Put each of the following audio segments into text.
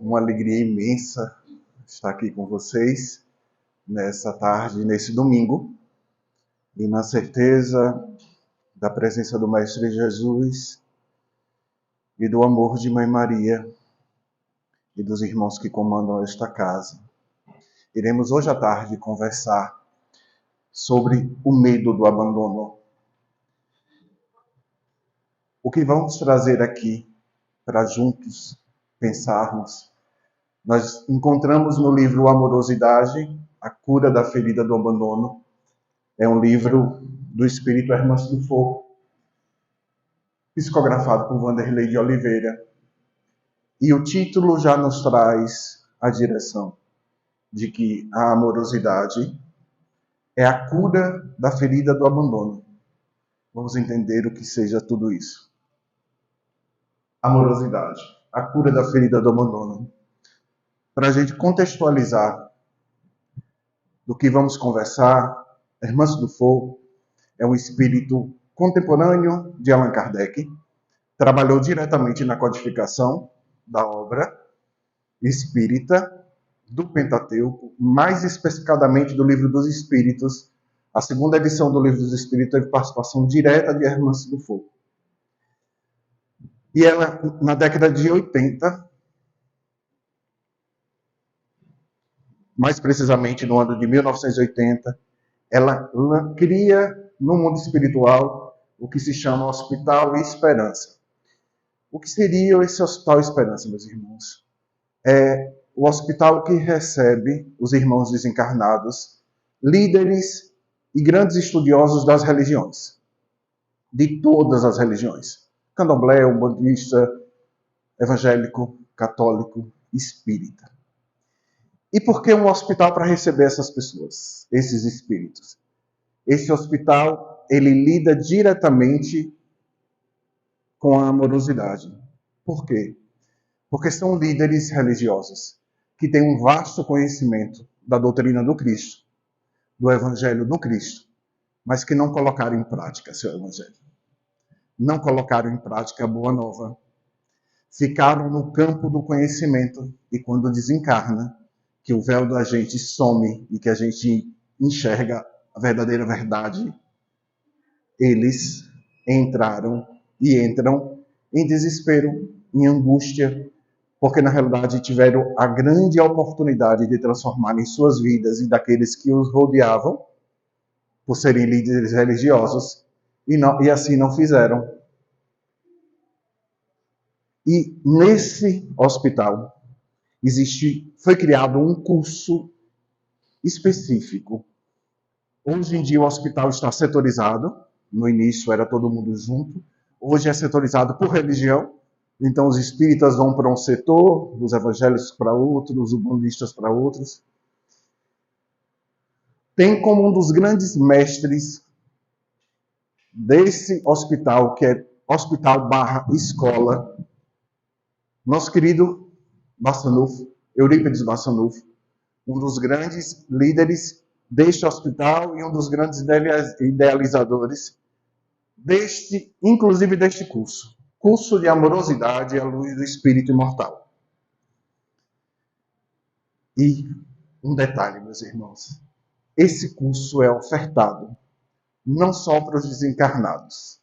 uma alegria imensa estar aqui com vocês nessa tarde, nesse domingo, e na certeza da presença do Mestre Jesus e do amor de Mãe Maria e dos irmãos que comandam esta casa. Iremos hoje à tarde conversar sobre o medo do abandono. O que vamos trazer aqui para juntos pensarmos, nós encontramos no livro Amorosidade, A Cura da Ferida do Abandono. É um livro do espírito Hermance do Fogo, psicografado por Wanderley de Oliveira. E o título já nos traz a direção de que a amorosidade é a cura da ferida do abandono. Vamos entender o que seja tudo isso. Amorosidade, a cura da ferida do abandono. Para a gente contextualizar do que vamos conversar, Hermance do Fogo é um espírito contemporâneo de Allan Kardec, trabalhou diretamente na codificação da obra espírita do Pentateuco, mais especificadamente do Livro dos Espíritos. A segunda edição do Livro dos Espíritos teve participação direta de Hermance do Fogo. E ela, na década de 80, mais precisamente no ano de 1980, ela cria no mundo espiritual o que se chama Hospital Esperança. O que seria esse Hospital Esperança, meus irmãos? É o hospital que recebe os irmãos desencarnados, líderes e grandes estudiosos das religiões, de todas as religiões. Candomblé, umbandista, evangélico, católico, espírita. E por que um hospital para receber essas pessoas, esses espíritos? Esse hospital, ele lida diretamente com a amorosidade. Por quê? Porque são líderes religiosos que têm um vasto conhecimento da doutrina do Cristo, do Evangelho do Cristo, mas que não colocaram em prática seu Evangelho. Não colocaram em prática a Boa Nova. Ficaram no campo do conhecimento e quando desencarna, que o véu da gente some e que a gente enxerga a verdadeira verdade, eles entraram e entram em desespero, em angústia, porque na realidade tiveram a grande oportunidade de transformarem suas vidas e daqueles que os rodeavam, por serem líderes religiosos, e assim não fizeram. E nesse hospital foi criado um curso específico. Hoje em dia o hospital está setorizado, no início era todo mundo junto, hoje é setorizado por religião, então os espíritas vão para um setor, os evangélicos para outro, os umbandistas para outros. Tem como um dos grandes mestres desse hospital, que é Hospital / Escola, nosso querido Bassanufo, Eurípides Bassanufo, um dos grandes líderes deste hospital e um dos grandes idealizadores inclusive deste curso de amorosidade à luz do espírito imortal. E um detalhe, meus irmãos, esse curso é ofertado não só para os desencarnados.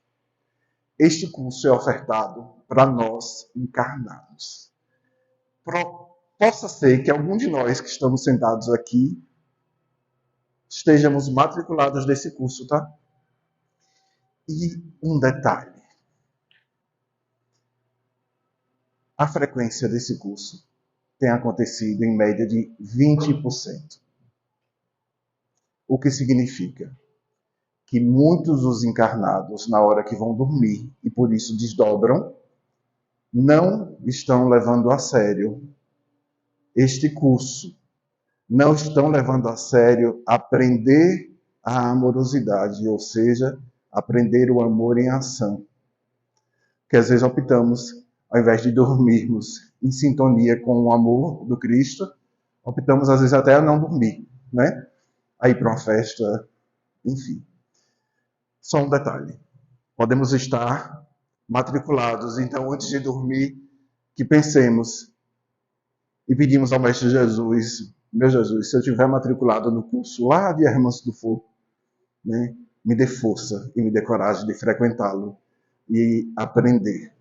Este curso é ofertado para nós encarnados. Possa ser que algum de nós que estamos sentados aqui estejamos matriculados desse curso, tá? E um detalhe. A frequência desse curso tem acontecido em média de 20%. O que significa que muitos dos encarnados, na hora que vão dormir, e por isso desdobram, não estão levando a sério este curso. Não estão levando a sério aprender a amorosidade, ou seja, aprender o amor em ação. Que às vezes optamos, ao invés de dormirmos em sintonia com o amor do Cristo, optamos às vezes até a não dormir, né? A ir para uma festa, enfim. Só um detalhe. Podemos estar matriculados, então antes de dormir, que pensemos, e pedimos ao Mestre Jesus, meu Jesus, se eu estiver matriculado no curso lá de Hermans do Fogo, né, me dê força e me dê coragem de frequentá-lo e aprender.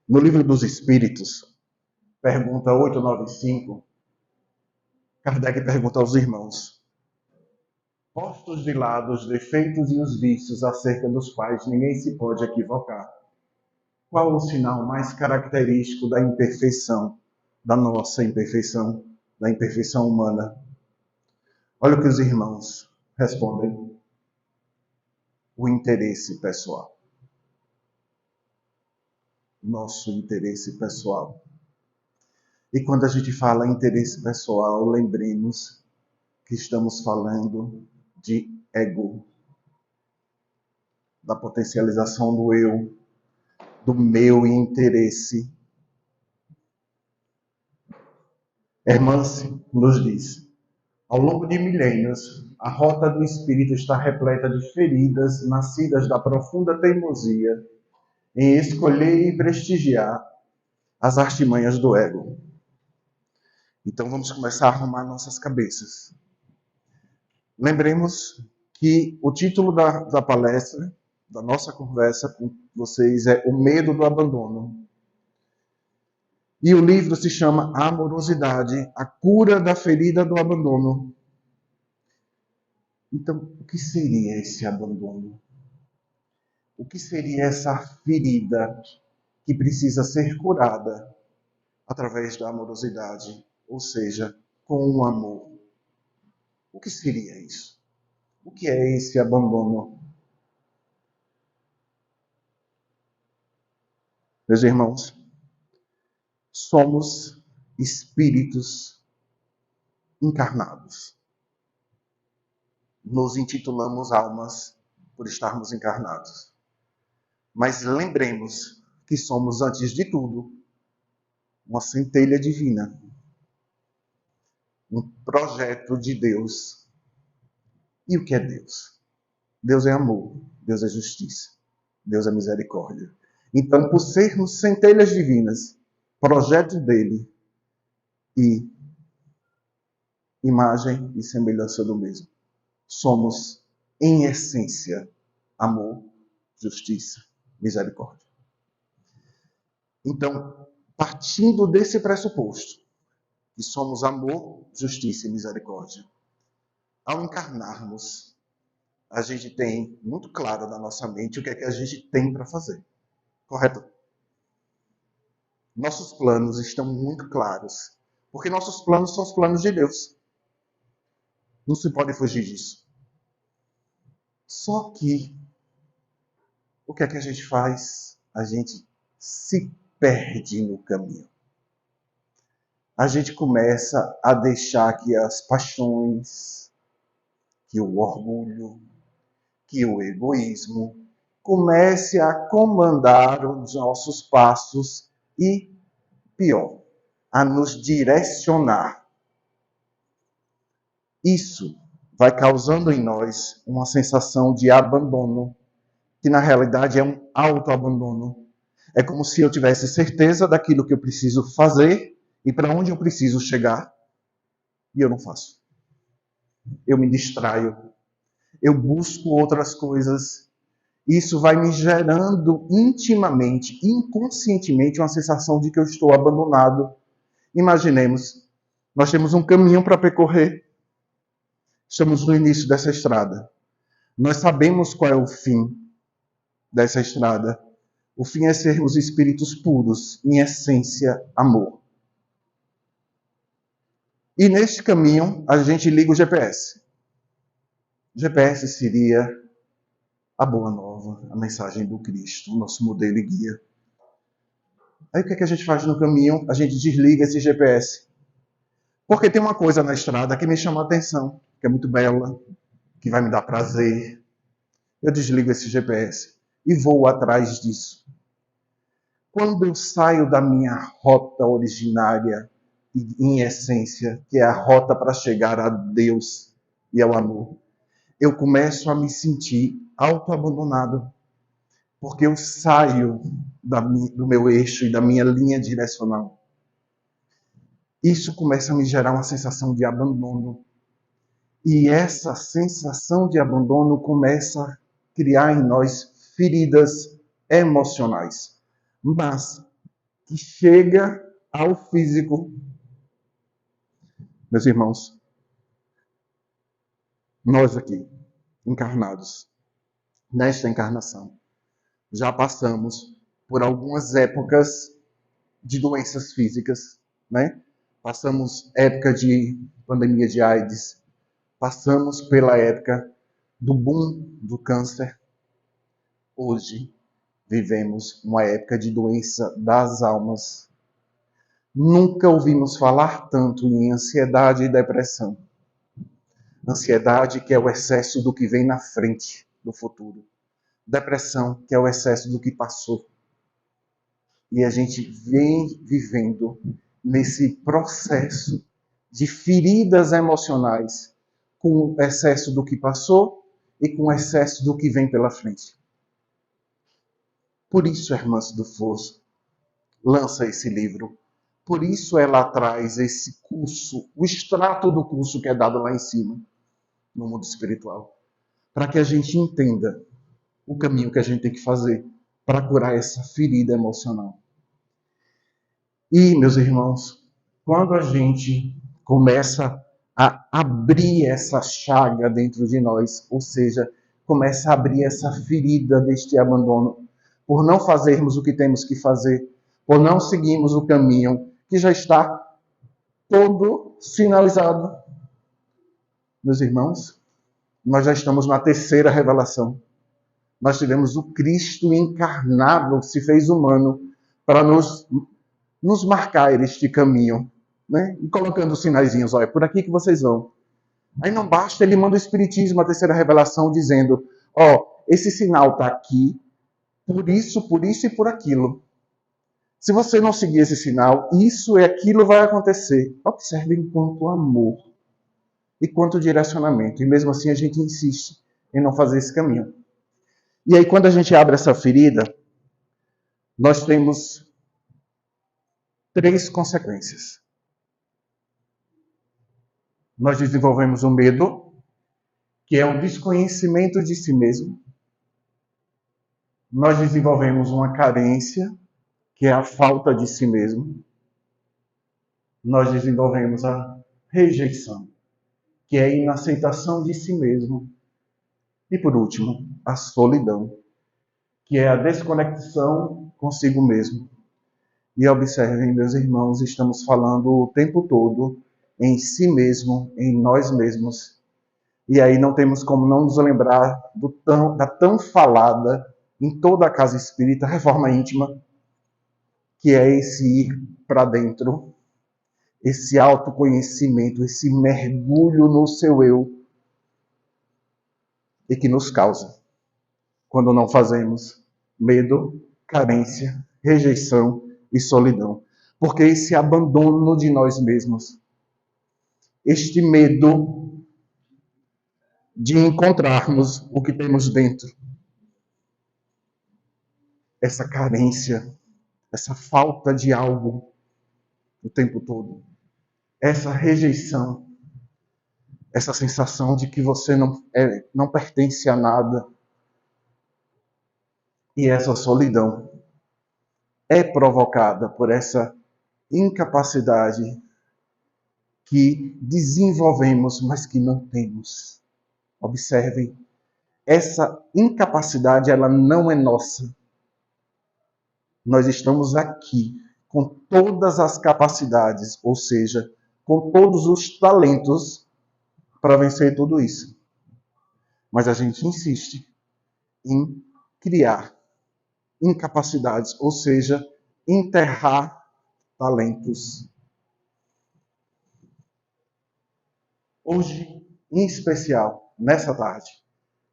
No Livro dos Espíritos, pergunta 895, Kardec pergunta aos irmãos: postos de lado os defeitos e os vícios acerca dos quais ninguém se pode equivocar, qual o sinal mais característico da imperfeição, da nossa imperfeição, da imperfeição humana? Olha o que os irmãos respondem: o interesse pessoal. Nosso interesse pessoal. E quando a gente fala interesse pessoal, lembremos que estamos falando de ego, da potencialização do eu, do meu interesse. Hermance nos diz: ao longo de milênios, a rota do espírito está repleta de feridas nascidas da profunda teimosia em escolher e prestigiar as artimanhas do ego. Então vamos começar a arrumar nossas cabeças. Lembremos que o título da palestra, da nossa conversa com vocês, é O Medo do Abandono. E o livro se chama Amorosidade, a cura da ferida do abandono. Então, o que seria esse abandono? O que seria essa ferida que precisa ser curada através da amorosidade, ou seja, com o amor? O que seria isso? O que é esse abandono? Meus irmãos, somos espíritos encarnados. Nos intitulamos almas por estarmos encarnados. Mas lembremos que somos, antes de tudo, uma centelha divina. Um projeto de Deus. E o que é Deus? Deus é amor, Deus é justiça, Deus é misericórdia. Então, por sermos centelhas divinas, projeto dele e imagem e semelhança do mesmo, somos, em essência, amor, justiça, misericórdia. Então, partindo desse pressuposto, que somos amor, justiça e misericórdia, ao encarnarmos, a gente tem muito claro na nossa mente o que é que a gente tem para fazer. Correto? Nossos planos estão muito claros, porque nossos planos são os planos de Deus. Não se pode fugir disso. Só que, o que é que a gente faz? A gente se perde no caminho. A gente começa a deixar que as paixões, que o orgulho, que o egoísmo comece a comandar os nossos passos e, pior, a nos direcionar. Isso vai causando em nós uma sensação de abandono, que na realidade é um autoabandono. É como se eu tivesse certeza daquilo que eu preciso fazer e para onde eu preciso chegar, e eu não faço. Eu me distraio. Eu busco outras coisas. Isso vai me gerando intimamente, inconscientemente, uma sensação de que eu estou abandonado. Imaginemos, nós temos um caminho para percorrer. Estamos no início dessa estrada. Nós sabemos qual é o fim dessa estrada. O fim é sermos espíritos puros, em essência, amor. E neste caminho, a gente liga o GPS. O GPS seria a boa nova, a mensagem do Cristo, o nosso modelo e guia. Aí o que é que a gente faz no caminho? A gente desliga esse GPS. Porque tem uma coisa na estrada que me chama a atenção, que é muito bela, que vai me dar prazer. Eu desligo esse GPS e vou atrás disso. Quando eu saio da minha rota originária, em essência, que é a rota para chegar a Deus e ao amor, eu começo a me sentir autoabandonado, porque eu saio do meu eixo e da minha linha direcional. Isso começa a me gerar uma sensação de abandono. E essa sensação de abandono começa a criar em nós feridas emocionais. Mas que chega ao físico. Meus irmãos, nós aqui, encarnados, nesta encarnação, já passamos por algumas épocas de doenças físicas, né? Passamos época de pandemia de AIDS, passamos pela época do boom do câncer. Hoje vivemos uma época de doença das almas. Nunca ouvimos falar tanto em ansiedade e depressão. Ansiedade, que é o excesso do que vem na frente, do futuro. Depressão, que é o excesso do que passou. E a gente vem vivendo nesse processo de feridas emocionais, com o excesso do que passou e com o excesso do que vem pela frente. Por isso, a irmã do Fosso lança esse livro. Por isso ela traz esse curso, o extrato do curso que é dado lá em cima, no mundo espiritual, para que a gente entenda o caminho que a gente tem que fazer para curar essa ferida emocional. E, meus irmãos, quando a gente começa a abrir essa chaga dentro de nós, ou seja, começa a abrir essa ferida deste abandono, por não fazermos o que temos que fazer, por não seguirmos o caminho que já está todo sinalizado. Meus irmãos, nós já estamos na terceira revelação. Nós tivemos o Cristo encarnado, que se fez humano, para nos marcar este caminho, né? E colocando os sinaizinhos, olha, por aqui que vocês vão. Aí não basta, ele manda o Espiritismo, a terceira revelação, dizendo, ó, esse sinal está aqui, por isso e por aquilo. Se você não seguir esse sinal, isso e aquilo vai acontecer. Observem quanto amor e quanto direcionamento. E mesmo assim a gente insiste em não fazer esse caminho. E aí quando a gente abre essa ferida, nós temos 3 consequências. Nós desenvolvemos o medo, que é o desconhecimento de si mesmo. Nós desenvolvemos uma carência, que é a falta de si mesmo. Nós desenvolvemos a rejeição, que é a inaceitação de si mesmo. E por último, a solidão, que é a desconexão consigo mesmo. E observem, meus irmãos, estamos falando o tempo todo em si mesmo, em nós mesmos. E aí não temos como não nos lembrar da tão falada em toda a casa espírita reforma íntima, que é esse ir para dentro, esse autoconhecimento, esse mergulho no seu eu, e que nos causa, quando não fazemos, medo, carência, rejeição e solidão. Porque esse abandono de nós mesmos, este medo de encontrarmos o que temos dentro, essa carência, essa falta de algo o tempo todo, essa rejeição, essa sensação de que você não pertence a nada, e essa solidão é provocada por essa incapacidade que desenvolvemos, mas que não temos. Observem, essa incapacidade ela não é nossa. Nós estamos aqui com todas as capacidades, ou seja, com todos os talentos para vencer tudo isso. Mas a gente insiste em criar incapacidades, ou seja, enterrar talentos. Hoje, em especial, nessa tarde,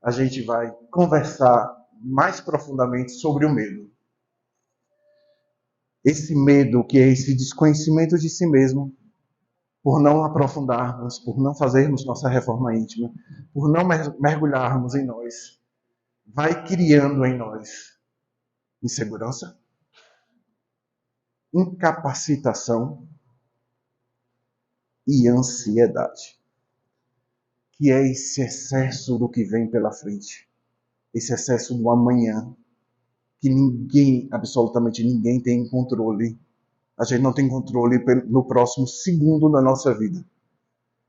a gente vai conversar mais profundamente sobre o medo. Esse medo que é esse desconhecimento de si mesmo, por não aprofundarmos, por não fazermos nossa reforma íntima, por não mergulharmos em nós, vai criando em nós insegurança, incapacitação e ansiedade, que é esse excesso do que vem pela frente, esse excesso do amanhã, que ninguém, absolutamente ninguém tem controle. A gente não tem controle no próximo segundo da nossa vida.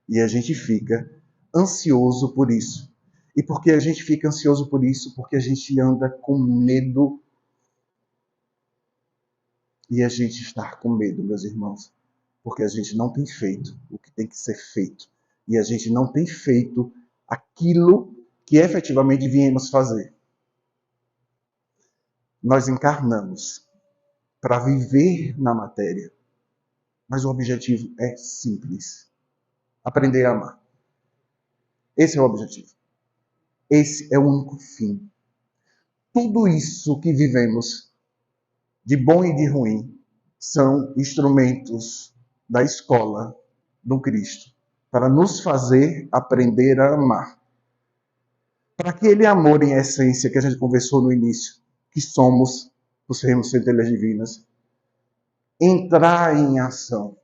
E a gente fica ansioso por isso. E por que a gente fica ansioso por isso? Porque a gente anda com medo. E a gente está com medo, meus irmãos, porque a gente não tem feito o que tem que ser feito. E a gente não tem feito aquilo que efetivamente viemos fazer. Nós encarnamos para viver na matéria. Mas o objetivo é simples: aprender a amar. Esse é o objetivo. Esse é o único fim. Tudo isso que vivemos, de bom e de ruim, são instrumentos da escola do Cristo para nos fazer aprender a amar. Para aquele amor em essência que a gente conversou no início, que somos, por sermos centelhas divinas, entrar em ação,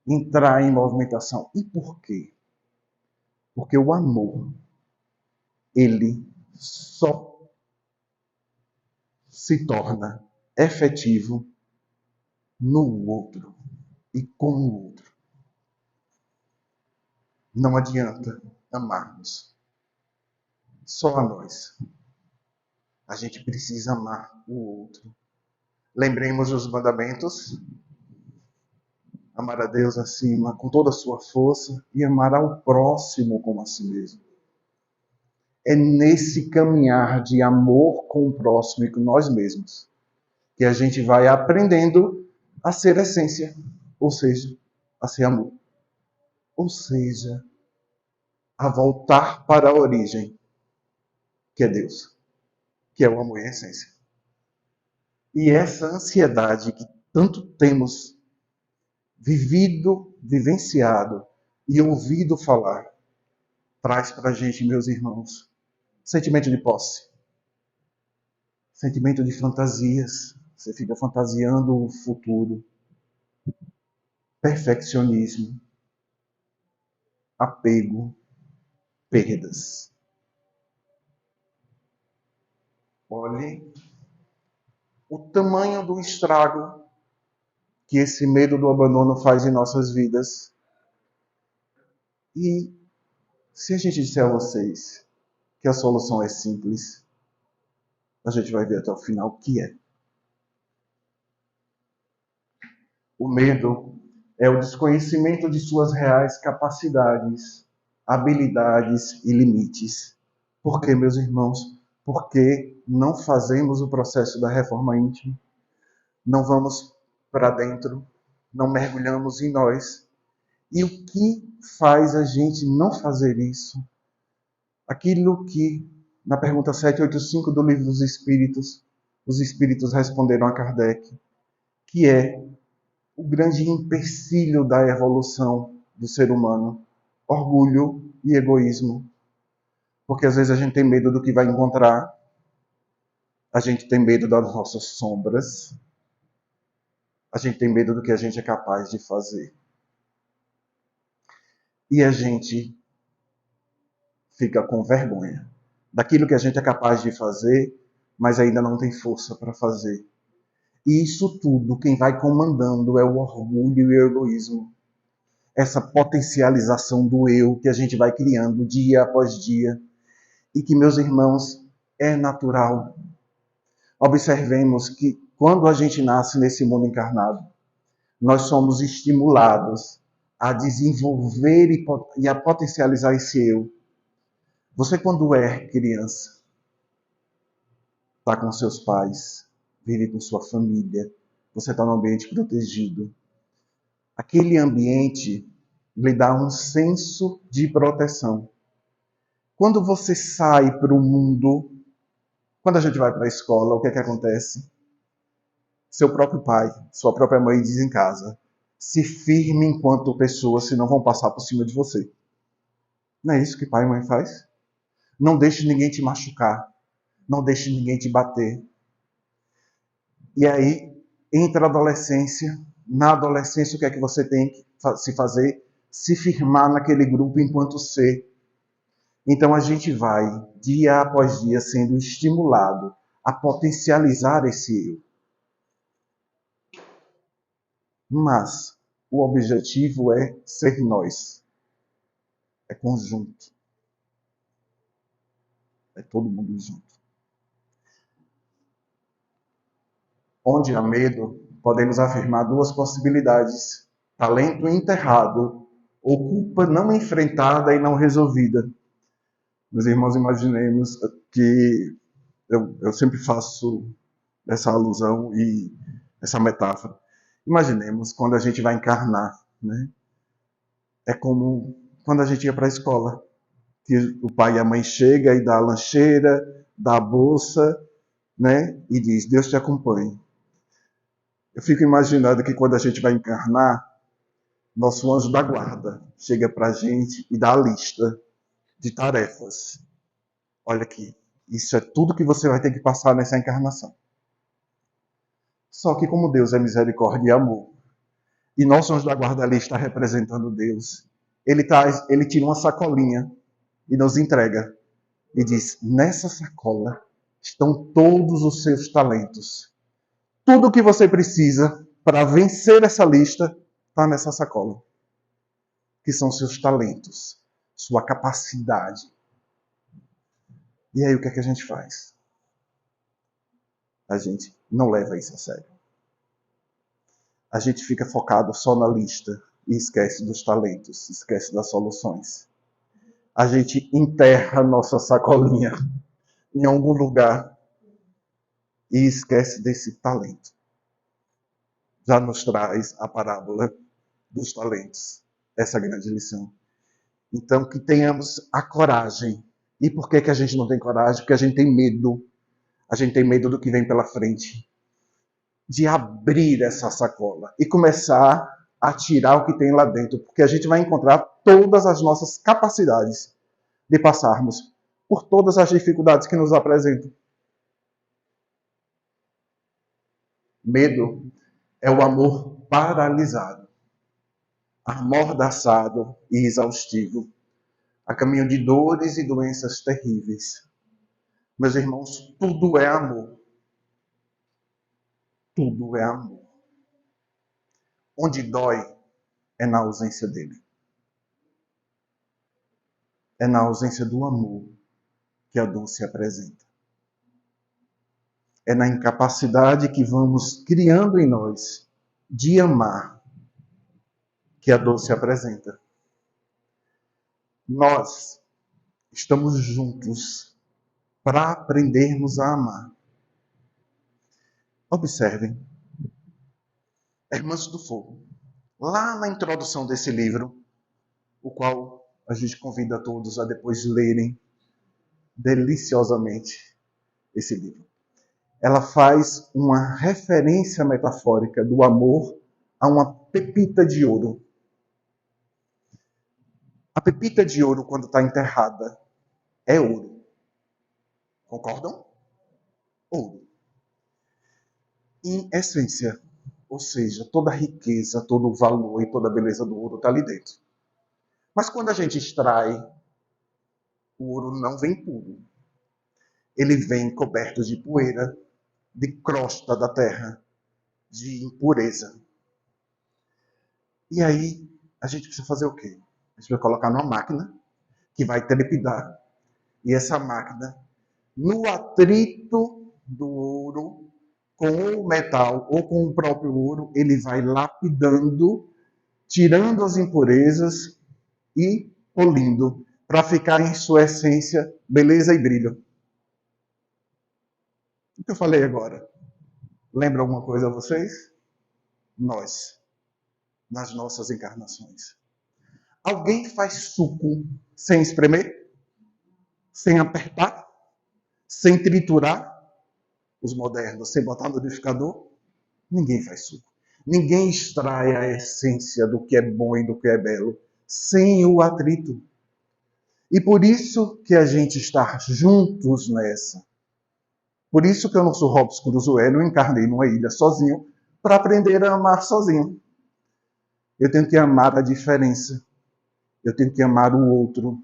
entrar em movimentação. E por quê? Porque o amor, ele só se torna efetivo no outro e com o outro. Não adianta amarmos só a nós. A gente precisa amar o outro. Lembremos os mandamentos: amar a Deus acima, com toda a sua força, e amar ao próximo como a si mesmo. É nesse caminhar de amor com o próximo e com nós mesmos que a gente vai aprendendo a ser essência, ou seja, a ser amor. Ou seja, a voltar para a origem, que é Deus, que é o amor em essência. E essa ansiedade que tanto temos vivido, vivenciado e ouvido falar, traz para a gente, meus irmãos, sentimento de posse, sentimento de fantasias. Você fica fantasiando o futuro, perfeccionismo, apego, perdas. Olhe o tamanho do estrago que esse medo do abandono faz em nossas vidas. E se a gente disser a vocês que a solução é simples, a gente vai ver até o final o que é. O medo é o desconhecimento de suas reais capacidades, habilidades e limites. Por quê, meus irmãos? Porque não fazemos o processo da reforma íntima, não vamos para dentro, não mergulhamos em nós. E o que faz a gente não fazer isso? Aquilo que, na pergunta 785 do Livro dos Espíritos, os Espíritos responderam a Kardec, que é o grande empecilho da evolução do ser humano: orgulho e egoísmo. Porque às vezes a gente tem medo do que vai encontrar, a gente tem medo das nossas sombras, a gente tem medo do que a gente é capaz de fazer. E a gente fica com vergonha daquilo que a gente é capaz de fazer, mas ainda não tem força para fazer. E isso tudo, quem vai comandando é o orgulho e o egoísmo. Essa potencialização do eu que a gente vai criando dia após dia. E que, meus irmãos, é natural. Observemos que quando a gente nasce nesse mundo encarnado, nós somos estimulados a desenvolver e a potencializar esse eu. Você, quando é criança, está com seus pais, vive com sua família, você está num ambiente protegido. Aquele ambiente lhe dá um senso de proteção. Quando você sai para o mundo, quando a gente vai para a escola, o que é que acontece? Seu próprio pai, sua própria mãe diz em casa: se firme enquanto pessoa, senão vão passar por cima de você. Não é isso que pai e mãe faz? Não deixe ninguém te machucar. Não deixe ninguém te bater. E aí, entra a adolescência. Na adolescência, o que é que você tem que se fazer? Se firmar naquele grupo enquanto ser. Então a gente vai, dia após dia, sendo estimulado a potencializar esse eu. Mas o objetivo é ser nós. É conjunto. É todo mundo junto. Onde há medo, podemos afirmar duas possibilidades: talento enterrado ou culpa não enfrentada e não resolvida. Meus irmãos, imaginemos que eu sempre faço essa alusão e essa metáfora. Imaginemos quando a gente vai encarnar, né? É como quando a gente ia para a escola, que o pai e a mãe chegam e dá a lancheira, dá a bolsa, né? E diz: Deus te acompanhe. Eu fico imaginando que quando a gente vai encarnar, nosso anjo da guarda chega para a gente e dá a lista de tarefas. Olha aqui, isso é tudo que você vai ter que passar nessa encarnação. Só que como Deus é misericórdia e amor, e nosso anjo da guarda ali está representando Deus, ele tira uma sacolinha e nos entrega. E diz: nessa sacola estão todos os seus talentos. Tudo o que você precisa para vencer essa lista está nessa sacola. Que são seus talentos, sua capacidade. E aí o que é que a gente faz? A gente não leva isso a sério. A gente fica focado só na lista e esquece dos talentos, esquece das soluções. A gente enterra nossa sacolinha em algum lugar e esquece desse talento. Já nos traz a parábola dos talentos, essa grande lição. Então, que tenhamos a coragem. E por que a gente não tem coragem? Porque a gente tem medo. A gente tem medo do que vem pela frente. De abrir essa sacola e começar a tirar o que tem lá dentro. Porque a gente vai encontrar todas as nossas capacidades de passarmos por todas as dificuldades que nos apresentam. Medo é o amor paralisado, amordaçado e exaustivo, a caminho de dores e doenças terríveis. Meus irmãos, tudo é amor. Tudo é amor. Onde dói é na ausência dele. É na ausência do amor que a dor se apresenta. É na incapacidade que vamos criando em nós de amar que a dor se apresenta. Nós estamos juntos para aprendermos a amar. Observem, Irmãs do Fogo, lá na introdução desse livro, o qual a gente convida todos a depois lerem deliciosamente esse livro. Ela faz uma referência metafórica do amor a uma pepita de ouro. A pepita de ouro, quando está enterrada, é ouro. Concordam? Ouro. Em essência, ou seja, toda a riqueza, todo o valor e toda a beleza do ouro está ali dentro. Mas quando a gente extrai, o ouro não vem puro. Ele vem coberto de poeira, de crosta da terra, de impureza. E aí, a gente precisa fazer o quê? A gente vai colocar numa máquina que vai trepidar. E essa máquina, no atrito do ouro, com o metal ou com o próprio ouro, ele vai lapidando, tirando as impurezas e polindo, para ficar em sua essência, beleza e brilho. O que eu falei agora? Lembra alguma coisa a vocês? Nós, nas nossas encarnações. Alguém faz suco sem espremer? Sem apertar? Sem triturar? Os modernos, sem botar no liquidificador? Ninguém faz suco. Ninguém extrai a essência do que é bom e do que é belo sem o atrito. E por isso que a gente está juntos nessa. Por isso que eu não sou Robson Crusoe, não encarnei numa ilha sozinho para aprender a amar sozinho. Eu tenho que amar a diferença. Eu tenho que amar o outro.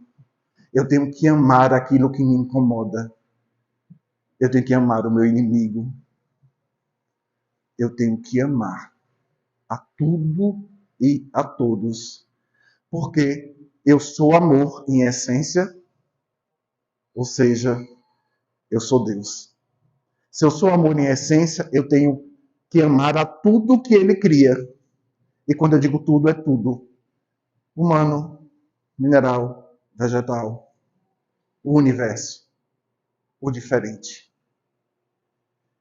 Eu tenho que amar aquilo que me incomoda. Eu tenho que amar o meu inimigo. Eu tenho que amar a tudo e a todos. Porque eu sou amor em essência, ou seja, eu sou Deus. Se eu sou amor em essência, eu tenho que amar a tudo que Ele cria. E quando eu digo tudo, é tudo. Humano, mineral, vegetal, o universo, o diferente.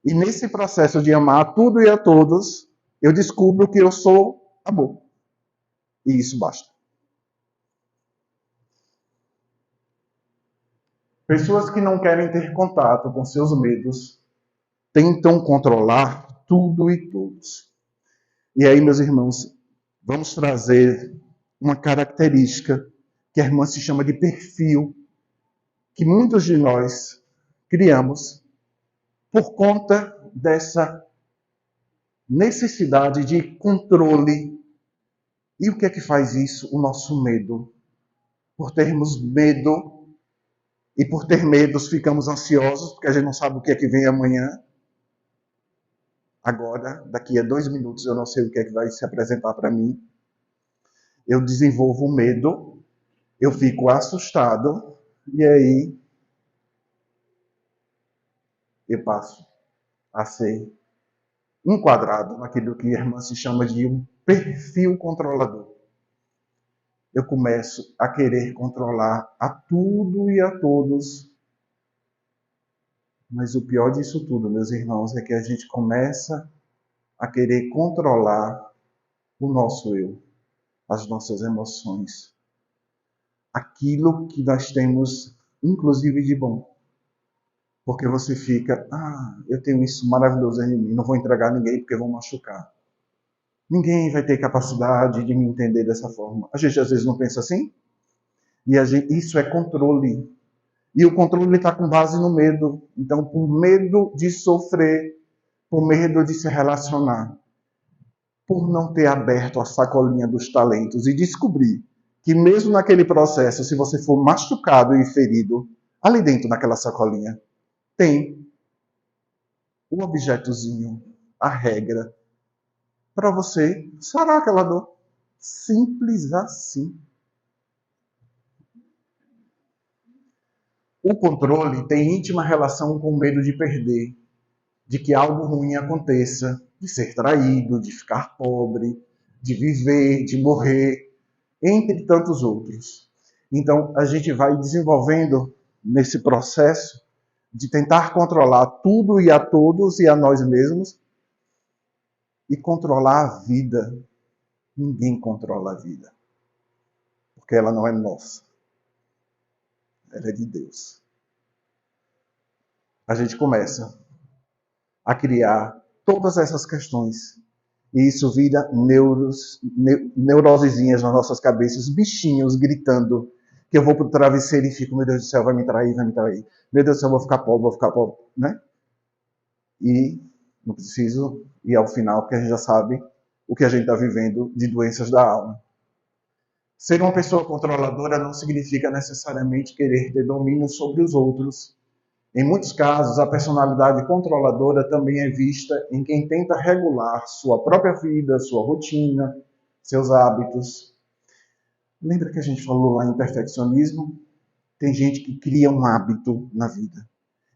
E nesse processo de amar a tudo e a todos, eu descubro que eu sou amor. E isso basta. Pessoas que não querem ter contato com seus medos tentam controlar tudo e todos. E aí, meus irmãos, vamos trazer uma característica que a irmã se chama de perfil, que muitos de nós criamos por conta dessa necessidade de controle. E o que é que faz isso? O nosso medo. Por termos medo, e por ter medos ficamos ansiosos, porque a gente não sabe o que é que vem amanhã. Agora, daqui a 2 minutos, eu não sei o que é que vai se apresentar para mim. Eu desenvolvo medo, eu fico assustado, e aí eu passo a ser enquadrado naquilo que a irmã se chama de um perfil controlador. Eu começo a querer controlar a tudo e a todos. Mas o pior disso tudo, meus irmãos, é que a gente começa a querer controlar o nosso eu, as nossas emoções, aquilo que nós temos, inclusive de bom. Porque você fica, eu tenho isso maravilhoso em mim, não vou entregar a ninguém porque vão machucar. Ninguém vai ter capacidade de me entender dessa forma. A gente às vezes não pensa assim? E isso é controle. E o controle está com base no medo. Então, por medo de sofrer, por medo de se relacionar, por não ter aberto a sacolinha dos talentos e descobrir que mesmo naquele processo, se você for machucado e ferido, ali dentro daquela sacolinha, tem o objetozinho, a regra, para você sarar aquela dor. Simples assim. O controle tem íntima relação com o medo de perder, de que algo ruim aconteça, de ser traído, de ficar pobre, de viver, de morrer, entre tantos outros. Então, a gente vai desenvolvendo nesse processo de tentar controlar tudo e a todos e a nós mesmos e controlar a vida. Ninguém controla a vida, porque ela não é nossa. Ela é de Deus. A gente começa a criar todas essas questões. E isso vira neurosezinhas nas nossas cabeças, bichinhos gritando que eu vou pro travesseiro e fico, meu Deus do céu, vai me trair, vai me trair. Meu Deus do céu, vou ficar pobre, né? E não preciso ir ao final, porque a gente já sabe o que a gente está vivendo de doenças da alma. Ser uma pessoa controladora não significa necessariamente querer ter domínio sobre os outros. Em muitos casos, a personalidade controladora também é vista em quem tenta regular sua própria vida, sua rotina, seus hábitos. Lembra que a gente falou lá em perfeccionismo? Tem gente que cria um hábito na vida.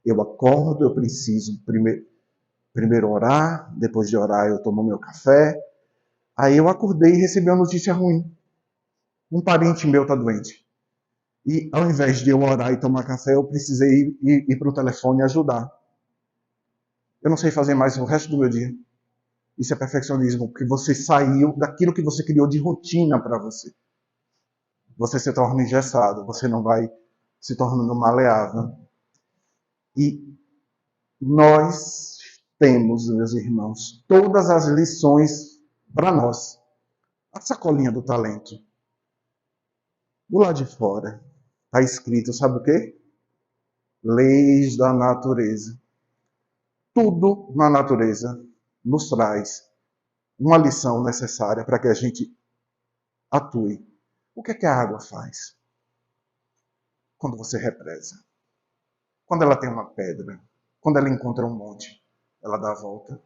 Eu acordo, eu preciso primeiro orar, depois de orar eu tomo meu café. Aí eu acordei e recebi uma notícia ruim. Um parente meu está doente. E ao invés de eu orar e tomar café, eu precisei ir para o telefone e ajudar. Eu não sei fazer mais o resto do meu dia. Isso é perfeccionismo, porque você saiu daquilo que você criou de rotina para você. Você se torna engessado, você não vai se tornando maleável. E nós temos, meus irmãos, todas as lições para nós. A sacolinha do talento. Do lado de fora está escrito, sabe o quê? Leis da natureza. Tudo na natureza nos traz uma lição necessária para que a gente atue. O que é que a água faz quando você represa? Quando ela tem uma pedra, quando ela encontra um monte, ela dá a volta?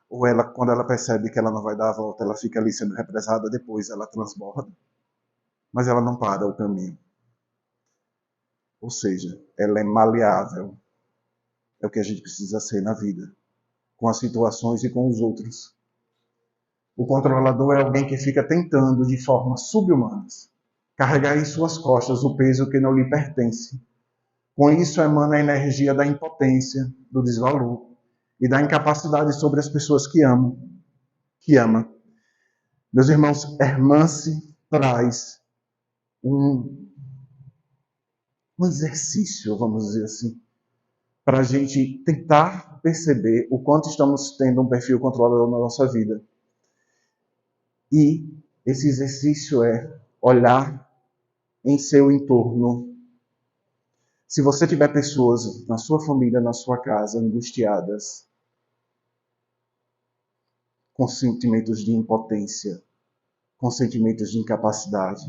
Ou ela, quando ela percebe que ela não vai dar a volta, ela fica ali sendo represada, depois ela transborda, mas ela não para o caminho. Ou seja, ela é maleável. É o que a gente precisa ser na vida, com as situações e com os outros. O controlador é alguém que fica tentando, de formas subhumanas, carregar em suas costas o peso que não lhe pertence. Com isso emana a energia da impotência, do desvalor e da incapacidade sobre as pessoas que ama. Meus irmãos, Hermance traz um exercício, vamos dizer assim, para a gente tentar perceber o quanto estamos tendo um perfil controlador na nossa vida. E esse exercício é olhar em seu entorno. Se você tiver pessoas na sua família, na sua casa, angustiadas, com sentimentos de impotência, com sentimentos de incapacidade,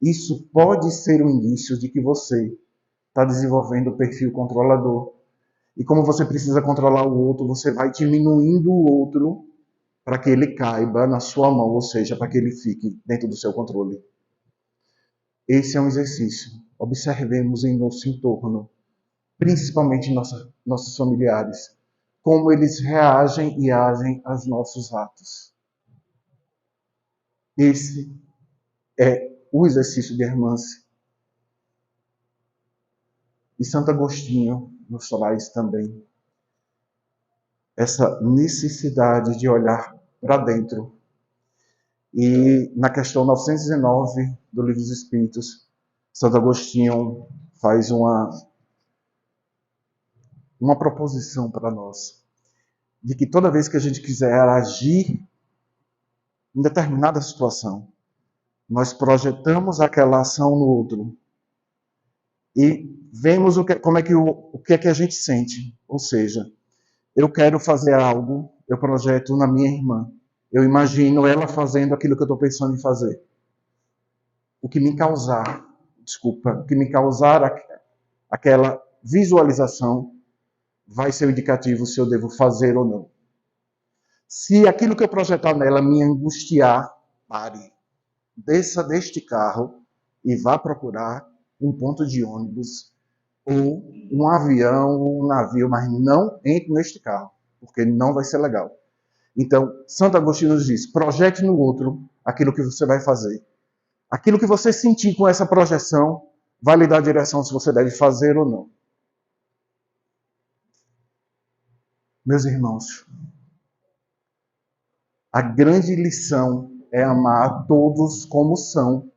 isso pode ser um indício de que você está desenvolvendo o perfil controlador. E como você precisa controlar o outro, você vai diminuindo o outro para que ele caiba na sua mão, ou seja, para que ele fique dentro do seu controle. Esse é um exercício. Observemos em nosso entorno, principalmente em nossos familiares, como eles reagem e agem aos nossos atos. Esse é o exercício de Hermance. E Santo Agostinho nos traz também essa necessidade de olhar para dentro. E na questão 919 do Livro dos Espíritos, Santo Agostinho faz uma proposição para nós, de que toda vez que a gente quiser agir em determinada situação, nós projetamos aquela ação no outro e vemos como é que o que é que a gente sente. Ou seja, eu quero fazer algo, eu projeto na minha irmã, eu imagino ela fazendo aquilo que eu estou pensando em fazer. O que me causar aquela visualização vai ser o indicativo se eu devo fazer ou não. Se aquilo que eu projetar nela me angustiar, pare. Desça deste carro e vá procurar um ponto de ônibus ou um avião ou um navio, mas não entre neste carro, porque não vai ser legal. Então, Santo Agostinho nos diz, projete no outro aquilo que você vai fazer. Aquilo que você sentir com essa projeção vai lhe dar a direção se você deve fazer ou não. Meus irmãos, a grande lição é amar a todos como são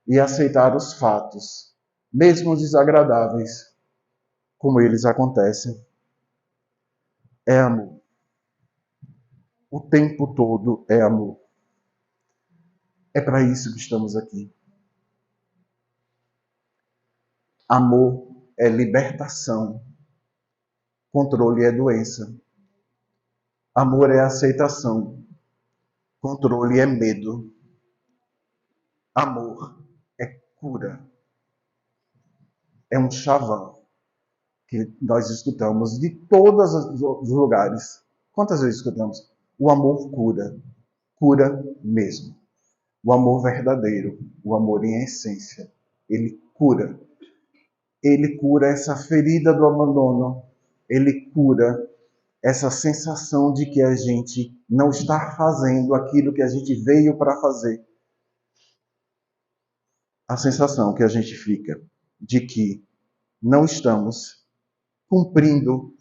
e aceitar os fatos, mesmo desagradáveis, como eles acontecem. É amor. O tempo todo é amor. É para isso que estamos aqui. Amor é libertação. Controle é doença. Amor é aceitação. Controle é medo. Amor é cura. É um chavão que nós escutamos de todos os lugares. Quantas vezes escutamos? O amor cura. Cura mesmo. O amor verdadeiro. O amor em essência. Ele cura. Ele cura essa ferida do abandono. Ele cura essa sensação de que a gente não está fazendo aquilo que a gente veio para fazer. A sensação que a gente fica de que não estamos cumprindo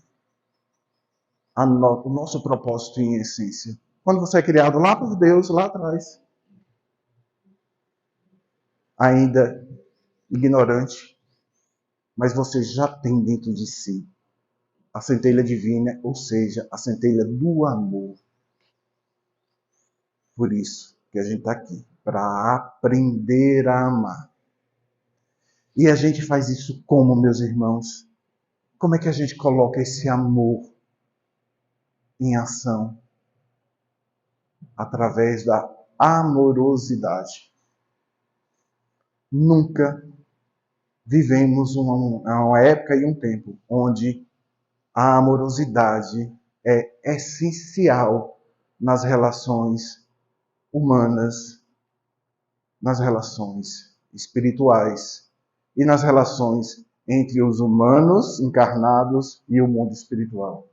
o nosso propósito em essência. Quando você é criado lá por Deus, lá atrás, ainda ignorante, mas você já tem dentro de si a centelha divina, ou seja, a centelha do amor. Por isso que a gente está aqui, para aprender a amar. E a gente faz isso como, meus irmãos? Como é que a gente coloca esse amor em ação? através da amorosidade. Nunca vivemos uma época e um tempo onde a amorosidade é essencial nas relações humanas, nas relações espirituais e nas relações entre os humanos encarnados e o mundo espiritual.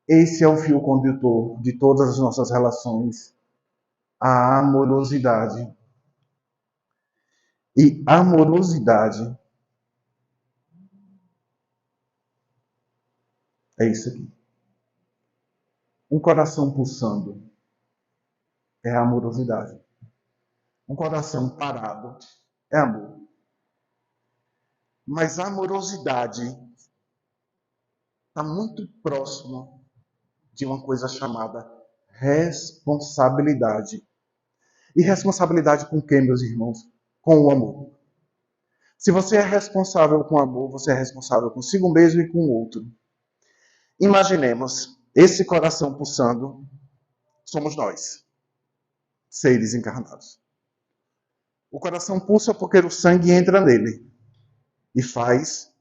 Esse é o fio condutor de todas as nossas relações, a amorosidade. E amorosidade é isso aqui. Um coração pulsando é a amorosidade. Um coração parado é amor. Mas a amorosidade está muito próximo de uma coisa chamada responsabilidade. E responsabilidade com quem, meus irmãos? Com o amor. Se você é responsável com o amor, você é responsável consigo mesmo e com o outro. Imaginemos, esse coração pulsando somos nós, seres encarnados. O coração pulsa porque o sangue entra nele e faz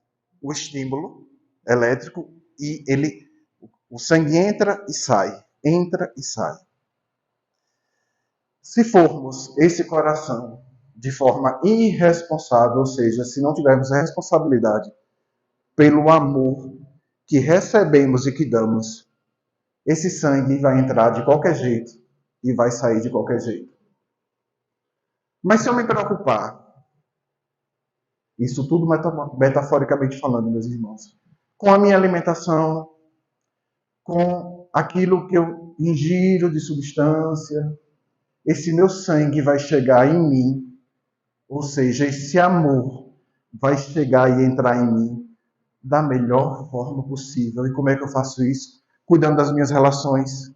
o estímulo elétrico e o sangue entra e sai, entra e sai. Se formos esse coração de forma irresponsável, ou seja, se não tivermos a responsabilidade pelo amor que recebemos e que damos, esse sangue vai entrar de qualquer jeito e vai sair de qualquer jeito. Mas se eu me preocupar, isso tudo metaforicamente falando, meus irmãos, com a minha alimentação, com aquilo que eu ingiro de substância, esse meu sangue vai chegar em mim, ou seja, esse amor vai chegar e entrar em mim da melhor forma possível. E como é que eu faço isso? Cuidando das minhas relações,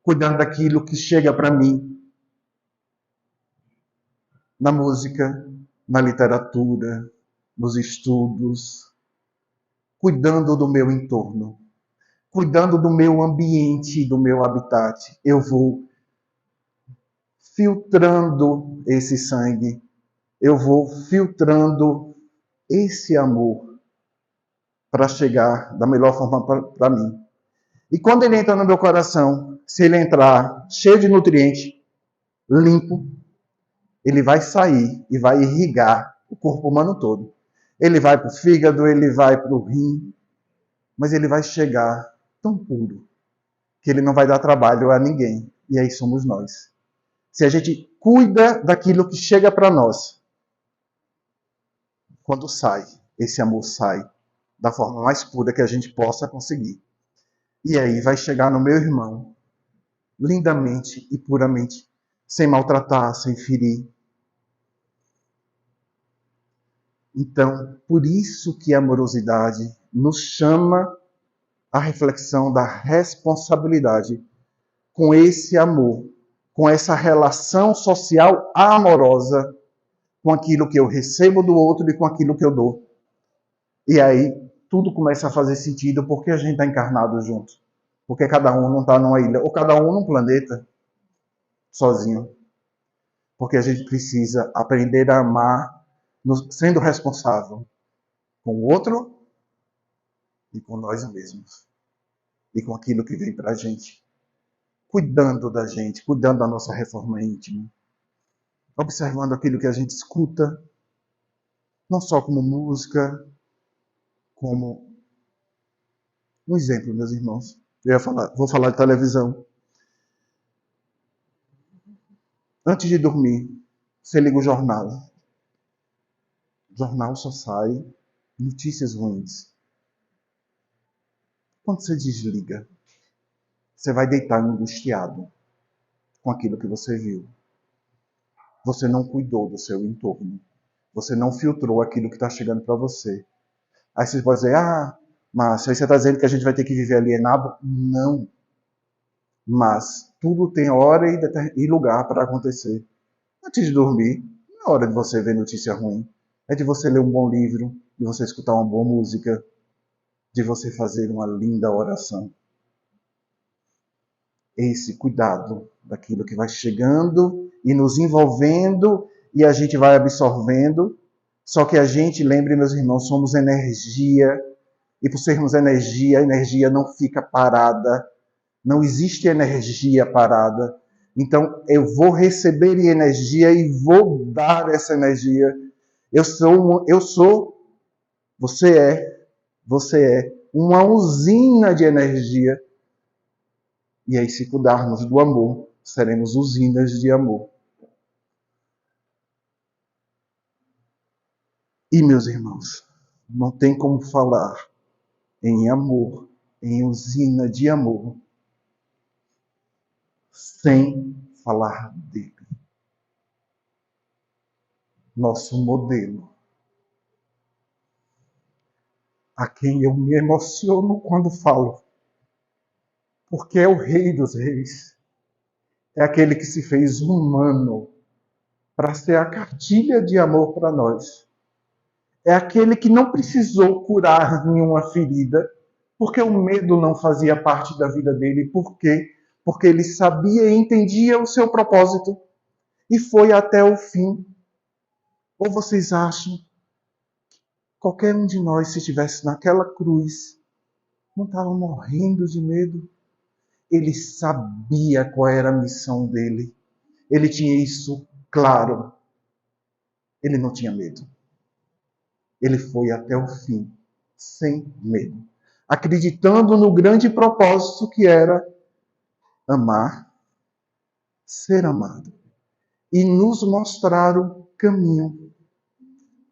cuidando daquilo que chega para mim, na música, na literatura, nos estudos, cuidando do meu entorno, cuidando do meu ambiente, do meu habitat. Eu vou filtrando esse sangue, eu vou filtrando esse amor para chegar da melhor forma para mim. E quando ele entra no meu coração, se ele entrar cheio de nutrientes, limpo, ele vai sair e vai irrigar o corpo humano todo. Ele vai para o fígado, ele vai para o rim, mas ele vai chegar tão puro que ele não vai dar trabalho a ninguém. E aí somos nós. Se a gente cuida daquilo que chega para nós, quando sai, esse amor sai da forma mais pura que a gente possa conseguir. E aí vai chegar no meu irmão, lindamente e puramente, sem maltratar, sem ferir. Então, por isso que a amorosidade nos chama à reflexão da responsabilidade com esse amor, com essa relação social amorosa, com aquilo que eu recebo do outro e com aquilo que eu dou. E aí tudo começa a fazer sentido porque a gente está encarnado junto. Porque cada um não está numa ilha, ou cada um num planeta, sozinho. Porque a gente precisa aprender a amar sendo responsável com o outro e com nós mesmos. E com aquilo que vem para a gente. Cuidando da gente, cuidando da nossa reforma íntima. Observando aquilo que a gente escuta, não só como música, como um exemplo, meus irmãos. Vou falar de televisão. Antes de dormir, você liga o jornal. O jornal só sai notícias ruins. Quando você desliga, você vai deitar angustiado com aquilo que você viu. Você não cuidou do seu entorno. Você não filtrou aquilo que está chegando para você. Aí você pode dizer, Márcio, aí você está dizendo que a gente vai ter que viver alienado? Não. Mas tudo tem hora e lugar para acontecer. Antes de dormir, não é hora de você ver notícia ruim. É de você ler um bom livro, de você escutar uma boa música, de você fazer uma linda oração. esse cuidado daquilo que vai chegando e nos envolvendo e a gente vai absorvendo. Só que a gente, lembre, meus irmãos, somos energia, e por sermos energia, a energia não fica parada, não existe energia parada. Então, eu vou receber energia e vou dar essa energia. Você é uma usina de energia. E aí, se cuidarmos do amor, seremos usinas de amor. E, meus irmãos, não tem como falar em amor, em usina de amor, sem falar dele. Nosso modelo. A quem eu me emociono quando falo. Porque é o Rei dos Reis. É aquele que se fez humano para ser a cartilha de amor para nós. É aquele que não precisou curar nenhuma ferida, porque o medo não fazia parte da vida dele. Por quê? Porque ele sabia e entendia o seu propósito e foi até o fim. Ou vocês acham que qualquer um de nós, se estivesse naquela cruz, não estava morrendo de medo? Ele sabia qual era a missão dele. Ele tinha isso claro. Ele não tinha medo. Ele foi até o fim, sem medo, acreditando no grande propósito que era amar, ser amado e nos mostrar o caminho.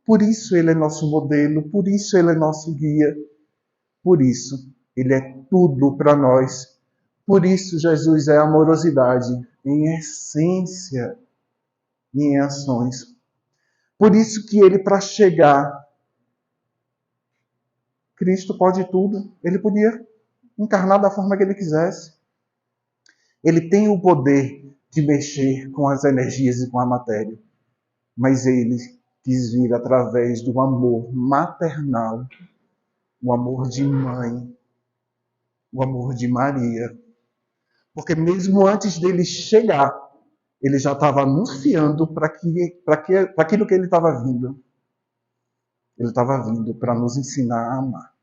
Por isso ele é nosso modelo, por isso ele é nosso guia, por isso ele é tudo para nós. Por isso Jesus é amorosidade em essência e em ações. Por isso que ele, para chegar, Cristo pode tudo. Ele podia encarnar da forma que ele quisesse. Ele tem o poder de mexer com as energias e com a matéria. Mas ele quis vir através do amor maternal, o amor de mãe, o amor de Maria. Porque mesmo antes dele chegar, ele já estava anunciando para aquilo que ele estava vindo. Ele estava vindo para nos ensinar a amar.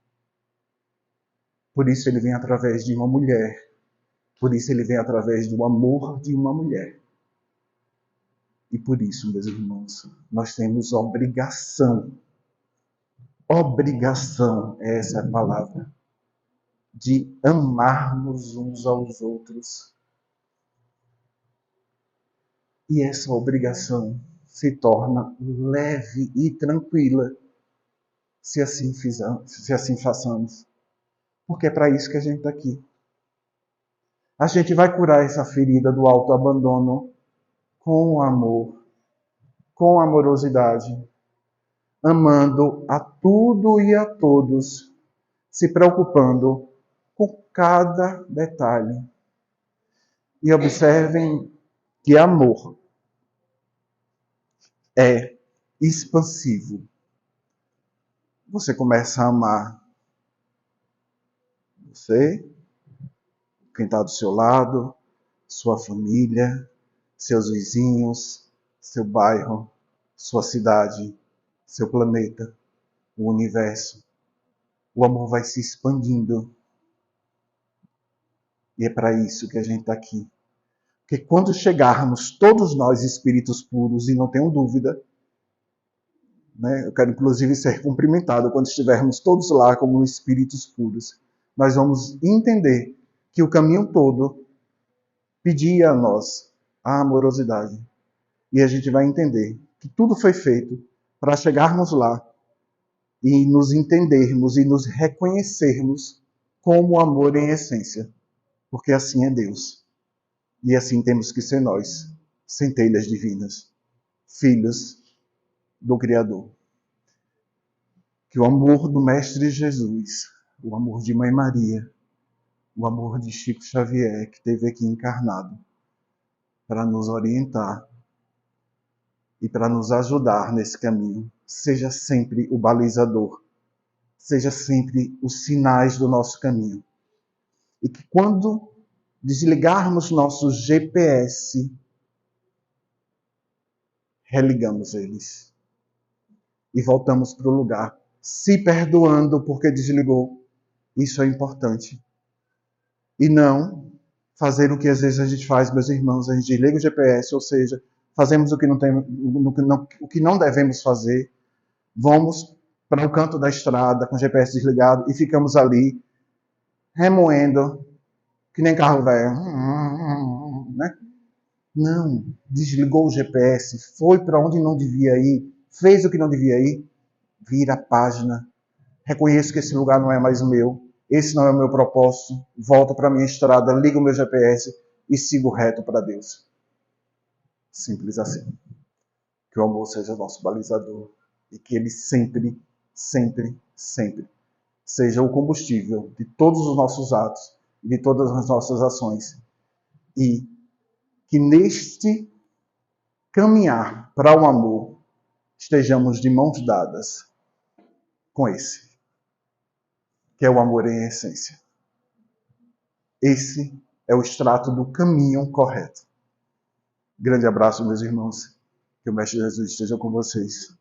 Por isso ele vem através de uma mulher. Por isso ele vem através do amor de uma mulher. E por isso, meus irmãos, nós temos obrigação, essa é a palavra, de amarmos uns aos outros. E essa obrigação se torna leve e tranquila se assim façamos. Porque é para isso que a gente está aqui. A gente vai curar essa ferida do autoabandono com amor, com amorosidade, amando a tudo e a todos, se preocupando com cada detalhe. E observem que amor é expansivo. Você começa a amar você, quem está do seu lado, sua família, seus vizinhos, seu bairro, sua cidade, seu planeta, o universo. O amor vai se expandindo. E é para isso que a gente está aqui. Porque quando chegarmos, todos nós, espíritos puros, e não tenho dúvida, né, eu quero inclusive ser cumprimentado quando estivermos todos lá como espíritos puros, nós vamos entender que o caminho todo pedia a nós a amorosidade. E a gente vai entender que tudo foi feito para chegarmos lá e nos entendermos e nos reconhecermos como amor em essência. Porque assim é Deus. E assim temos que ser nós, centelhas divinas, filhos do Criador. Que o amor do Mestre Jesus, o amor de Mãe Maria, o amor de Chico Xavier, que esteve aqui encarnado, para nos orientar e para nos ajudar nesse caminho, seja sempre o balizador, seja sempre os sinais do nosso caminho. E que quando desligarmos nosso GPS, religamos eles e voltamos para o lugar, se perdoando porque desligou. Isso é importante. E não fazer o que às vezes a gente faz, meus irmãos, a gente desliga o GPS, ou seja, fazemos o que não devemos fazer, vamos para o canto da estrada com o GPS desligado e ficamos ali remoendo, que nem carro velho, né? Não, desligou o GPS, foi para onde não devia ir, fez o que não devia ir, vira a página, reconheço que esse lugar não é mais o meu, esse não é o meu propósito, volto para a minha estrada, ligo o meu GPS e sigo reto para Deus. Simples assim. Que o amor seja nosso balizador e que ele sempre, sempre, sempre seja o combustível de todos os nossos atos e de todas as nossas ações. E que neste caminhar para o amor estejamos de mãos dadas com esse, que é o amor em essência. Esse é o extrato do caminho correto. Grande abraço, meus irmãos. Que o Mestre Jesus esteja com vocês.